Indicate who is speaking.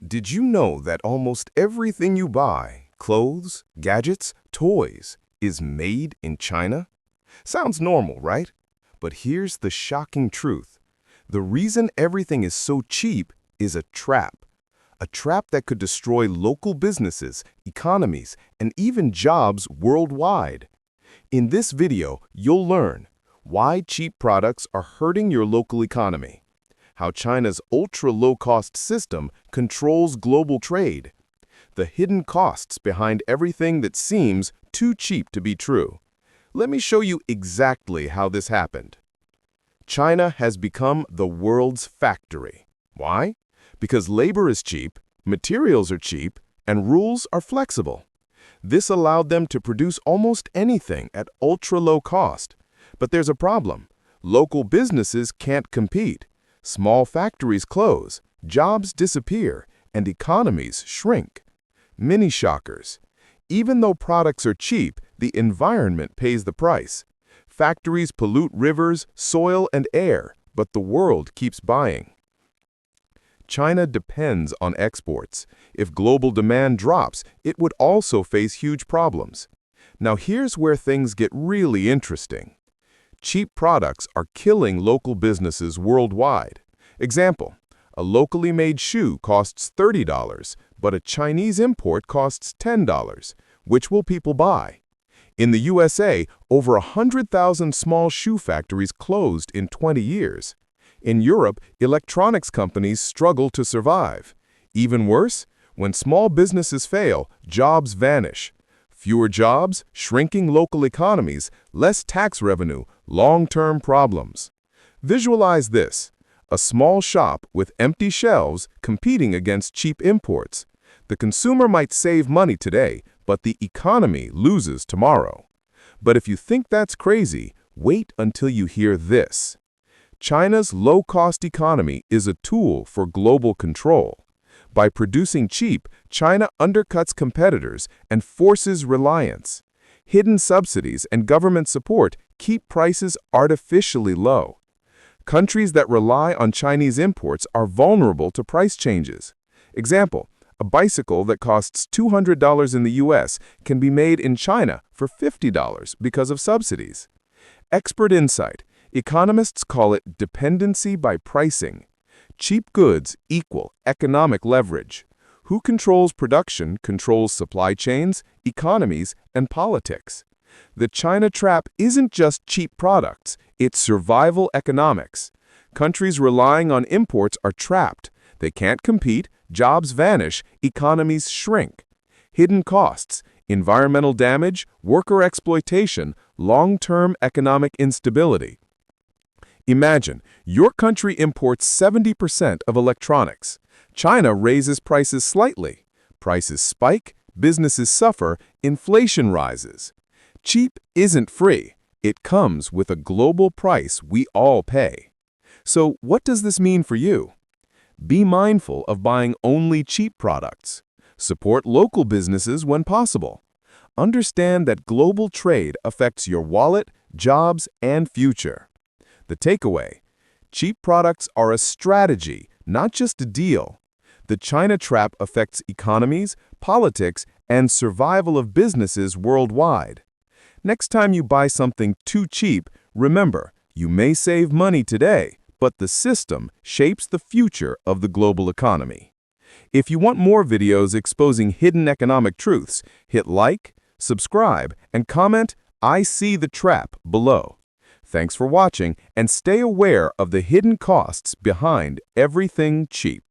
Speaker 1: Did you know that almost everything you buy, clothes, gadgets, toys, is made in China? Sounds normal, right? But here's the shocking truth. The reason everything is so cheap is a trap. A trap that could destroy local businesses, economies, and even jobs worldwide. In this video, you'll learn why cheap products are hurting your local economy, how China's ultra-low-cost system controls global trade, the hidden costs behind everything that seems too cheap to be true. Let me show you exactly how this happened. China has become the world's factory. Why? Because labor is cheap, materials are cheap, and rules are flexible. This allowed them to produce almost anything at ultra-low cost. But there's a problem. Local businesses can't compete. Small factories close, jobs disappear, and economies shrink. Mini shockers. Even though products are cheap, the environment pays the price. Factories pollute rivers, soil, and air, but the world keeps buying. China depends on exports. If global demand drops, it would also face huge problems. Now here's where things get really interesting. Cheap products are killing local businesses worldwide. Example, a locally made shoe costs $30, but a Chinese import costs $10. Which will people buy? In the USA, over 100,000 small shoe factories closed in 20 years. In Europe, electronics companies struggle to survive. Even worse, when small businesses fail, jobs vanish. Fewer jobs, shrinking local economies, less tax revenue, long-term problems. Visualize this. A small shop with empty shelves competing against cheap imports. The consumer might save money today, but the economy loses tomorrow. But if you think that's crazy, wait until you hear this. China's low-cost economy is a tool for global control. By producing cheap, China undercuts competitors and forces reliance. Hidden subsidies and government support keep prices artificially low. Countries that rely on Chinese imports are vulnerable to price changes. Example, a bicycle that costs $200 in the US can be made in China for $50 because of subsidies. Expert insight. Economists call it dependency by pricing. Cheap goods equal economic leverage. Who controls production controls supply chains, economies, and politics. The China trap isn't just cheap products, it's survival economics. Countries relying on imports are trapped. They can't compete, jobs vanish, economies shrink. Hidden costs, environmental damage, worker exploitation, long-term economic instability. Imagine, your country imports 70% of electronics. China raises prices slightly. Prices spike, businesses suffer, inflation rises. Cheap isn't free. It comes with a global price we all pay. So what does this mean for you? Be mindful of buying only cheap products. Support local businesses when possible. Understand that global trade affects your wallet, jobs, and future. The takeaway: cheap products are a strategy, not just a deal. The China trap affects economies, politics, and survival of businesses worldwide. Next time you buy something too cheap, remember, you may save money today, but the system shapes the future of the global economy. If you want more videos exposing hidden economic truths, hit like, subscribe, and comment "I see the trap" below. Thanks for watching, and stay aware of the hidden costs behind everything cheap.